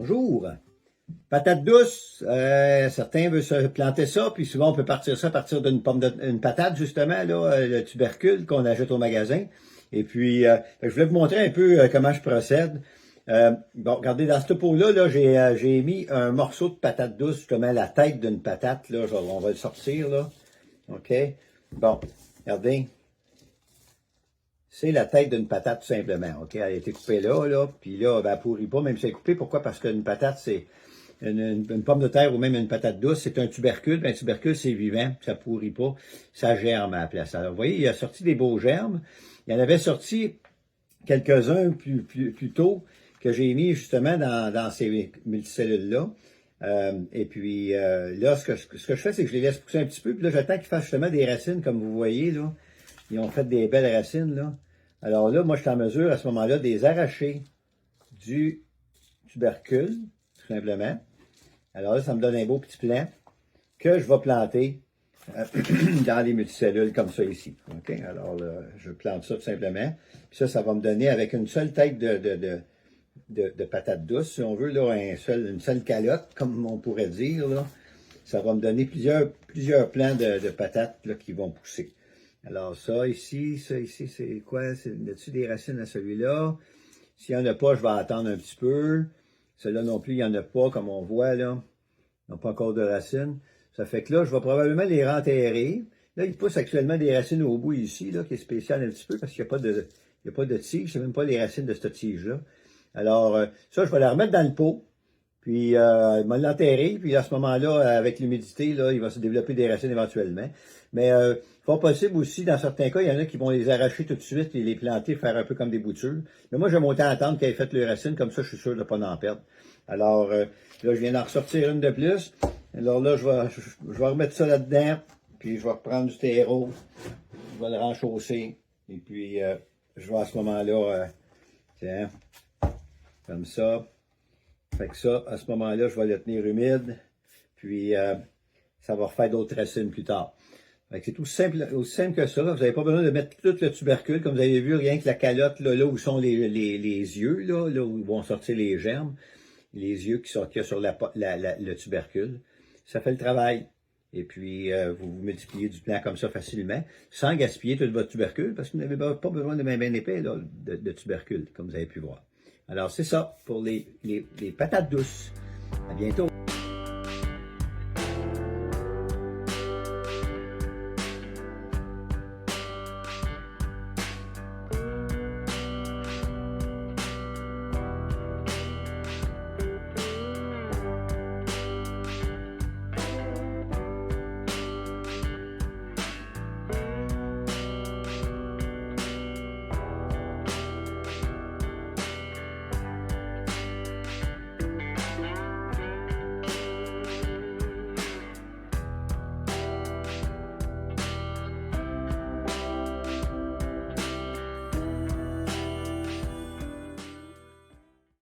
Bonjour. Patate douce, certains veulent se planter ça, puis souvent on peut partir ça à partir d'une une patate, justement, là, le tubercule qu'on achète au magasin. Et puis, je voulais vous montrer un peu comment je procède. Bon, regardez, dans ce pot-là, là, j'ai mis un morceau de patate douce, justement, la tête d'une patate, là, on va le sortir, là. OK? Bon, regardez. C'est la tête d'une patate, tout simplement. OK? Elle a été coupée là, puis là, ben, elle pourrit pas, même si elle est coupée. Pourquoi? Parce qu'une patate, c'est une pomme de terre ou même une patate douce, c'est un tubercule. Ben, un tubercule, c'est vivant, ça pourrit pas, ça germe à la place. Alors, vous voyez, il a sorti des beaux germes. Il y en avait sorti quelques-uns plus tôt que j'ai mis justement dans ces multicellules-là. Et puis là, ce que je fais, c'est que je les laisse pousser un petit peu, puis là, j'attends qu'ils fassent justement des racines, comme vous voyez, là. Ils ont fait des belles racines, là. Alors là, moi, je suis en mesure, à ce moment-là, de les arracher du tubercule, tout simplement. Alors là, ça me donne un beau petit plant que je vais planter dans les multicellules comme ça ici. OK? Alors là, je plante ça tout simplement. Puis ça va me donner avec une seule tête de patate douce, si on veut, là, une seule calotte, comme on pourrait dire, là. Ça va me donner plusieurs plants de patates là, qui vont pousser. Alors ça ici, c'est quoi? Y a-t-il des racines à celui-là? S'il n'y en a pas, je vais attendre un petit peu. Celui-là non plus, il n'y en a pas, comme on voit là. Ils n'ont pas encore de racines. Ça fait que là, je vais probablement les renterrer. Là, il pousse actuellement des racines au bout ici, là, qui est spécial un petit peu, parce qu'il n'y a pas de tige. C'est même pas les racines de cette tige-là. Alors, ça, je vais la remettre dans le pot. Puis, il va l'enterrer. Puis, à ce moment-là, avec l'humidité, là, il va se développer des racines éventuellement. Mais, fort possible aussi, dans certains cas, il y en a qui vont les arracher tout de suite et les planter, faire un peu comme des boutures. Mais moi, j'aime autant attendre qu'elles aient fait leurs racines, comme ça, je suis sûr de ne pas en perdre. Alors, là, je viens d'en ressortir une de plus. Alors là, je vais remettre ça là-dedans, puis je vais reprendre du terreau, je vais le renchausser, et puis je vais à ce moment-là, tiens, comme ça. Fait que ça, à ce moment-là, je vais le tenir humide, puis ça va refaire d'autres racines plus tard. C'est aussi simple que ça. Vous n'avez pas besoin de mettre tout le tubercule, comme vous avez vu, rien que la calotte, là où sont les yeux, là où vont sortir les germes, les yeux qu'il y a sur le tubercule. Ça fait le travail. Et puis, vous multipliez du plant comme ça facilement, sans gaspiller tout votre tubercule, parce que vous n'avez pas besoin de bien épais là, de tubercule, comme vous avez pu voir. Alors, c'est ça pour les patates douces. À bientôt.